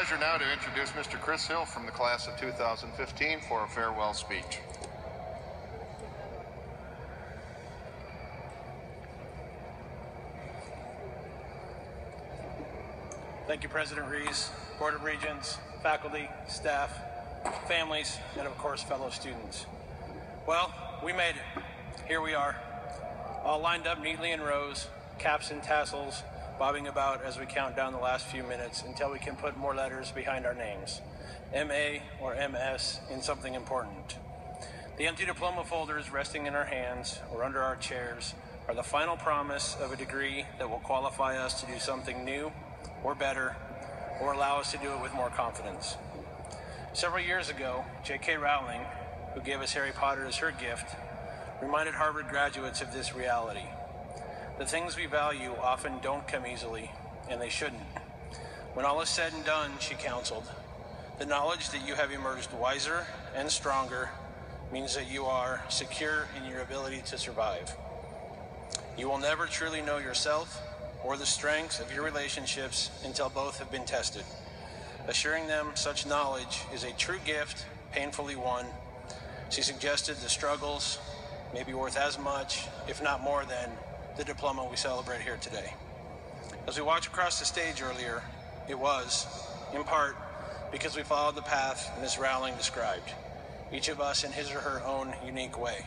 Pleasure now to introduce Mr. Chris Hill from the class of 2015 for a farewell speech. Thank you, President Rees, Board of Regents, faculty, staff, families, and of course, fellow students. Well, we made it. Here we are, all lined up neatly in rows, caps and tassels bobbing about as we count down the last few minutes until we can put more letters behind our names, MA or MS, in something important. The empty diploma folders resting in our hands or under our chairs are the final promise of a degree that will qualify us to do something new or better, or allow us to do it with more confidence. Several years ago, J.K. Rowling, who gave us Harry Potter as her gift, reminded Harvard graduates of this reality. The things we value often don't come easily, and they shouldn't. When all is said and done, she counseled, the knowledge that you have emerged wiser and stronger means that you are secure in your ability to survive. You will never truly know yourself or the strengths of your relationships until both have been tested. Assuring them such knowledge is a true gift, painfully won. She suggested the struggles may be worth as much, if not more than, the diploma we celebrate here today. As we walked across the stage earlier, it was, in part, because we followed the path Ms. Rowling described, each of us in his or her own unique way.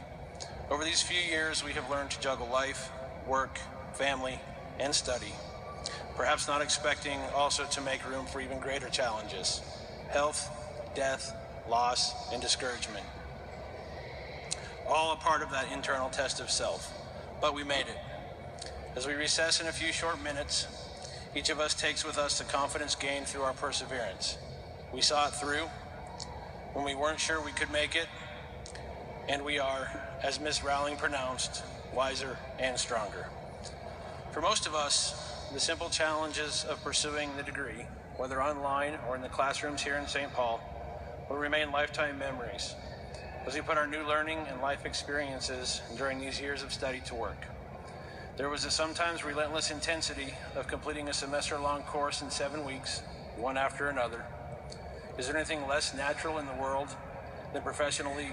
Over these few years, we have learned to juggle life, work, family, and study, perhaps not expecting also to make room for even greater challenges: health, death, loss, and discouragement. All a part of that internal test of self, but we made it. As we recess in a few short minutes, each of us takes with us the confidence gained through our perseverance. We saw it through when we weren't sure we could make it, and we are, as Ms. Rowling pronounced, wiser and stronger. For most of us, the simple challenges of pursuing the degree, whether online or in the classrooms here in St. Paul, will remain lifetime memories as we put our new learning and life experiences during these years of study to work. There was a sometimes relentless intensity of completing a semester-long course in 7 weeks, one after another. Is there anything less natural in the world than professionally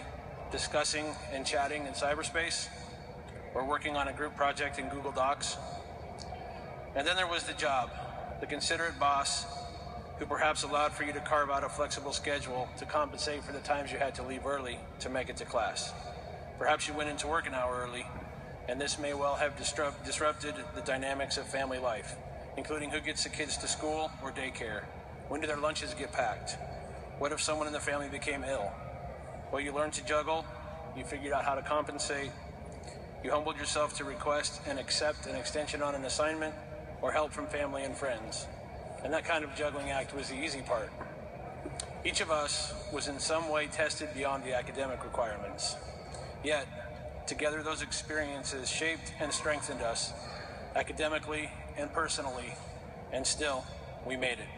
discussing and chatting in cyberspace, or working on a group project in Google Docs? And then there was the job, the considerate boss who perhaps allowed for you to carve out a flexible schedule to compensate for the times you had to leave early to make it to class. Perhaps you went into work an hour early, and this may well have disrupted the dynamics of family life, including who gets the kids to school or daycare. When do their lunches get packed? What if someone in the family became ill? Well, you learned to juggle, you figured out how to compensate, you humbled yourself to request and accept an extension on an assignment, or help from family and friends. And that kind of juggling act was the easy part. Each of us was in some way tested beyond the academic requirements. Yet, together those experiences shaped and strengthened us, academically and personally, and still, we made it.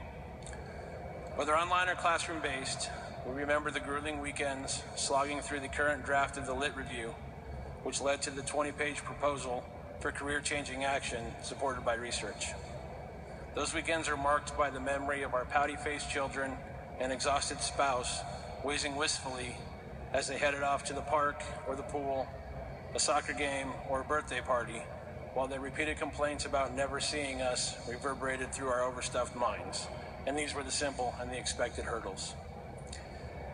Whether online or classroom-based, we remember the grueling weekends slogging through the current draft of the Lit Review, which led to the 20-page proposal for career-changing action supported by research. Those weekends are marked by the memory of our pouty-faced children and exhausted spouse wheezing wistfully as they headed off to the park or the pool, a soccer game, or a birthday party, while their repeated complaints about never seeing us reverberated through our overstuffed minds. And these were the simple and the expected hurdles.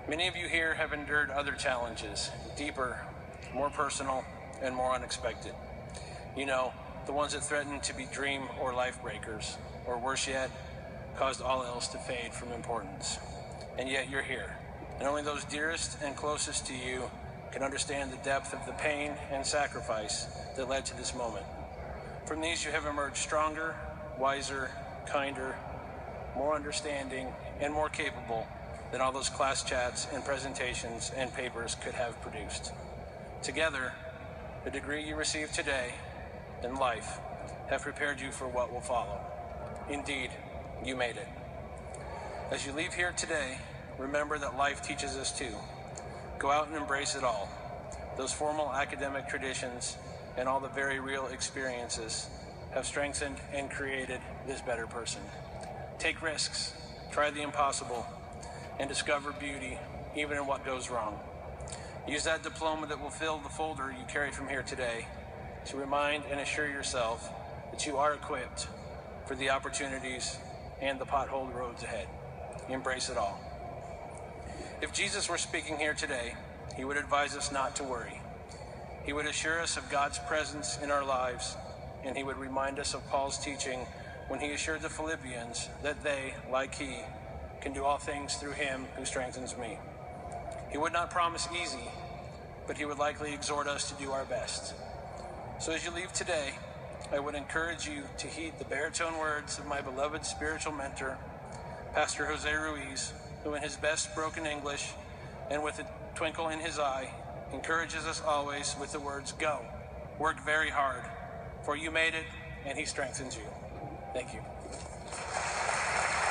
Many of you here have endured other challenges, deeper, more personal, and more unexpected. You know, the ones that threatened to be dream or life breakers, or worse yet, caused all else to fade from importance. And yet you're here, and only those dearest and closest to you can understand the depth of the pain and sacrifice that led to this moment. From these you have emerged stronger, wiser, kinder, more understanding, and more capable than all those class chats and presentations and papers could have produced. Together, the degree you receive today and life have prepared you for what will follow. Indeed, you made it. As you leave here today, remember that life teaches us too. Go out and embrace it all. Those formal academic traditions and all the very real experiences have strengthened and created this better person. Take risks, try the impossible, and discover beauty even in what goes wrong. Use that diploma that will fill the folder you carry from here today to remind and assure yourself that you are equipped for the opportunities and the potholed roads ahead. Embrace it all. If Jesus were speaking here today, he would advise us not to worry. He would assure us of God's presence in our lives, and he would remind us of Paul's teaching when he assured the Philippians that they, like he, can do all things through him who strengthens me. He would not promise easy, but he would likely exhort us to do our best. So as you leave today, I would encourage you to heed the baritone words of my beloved spiritual mentor, Pastor Jose Ruiz, who in his best broken English and with a twinkle in his eye encourages us always with the words, "Go, work very hard, for you made it, and he strengthens you." Thank you.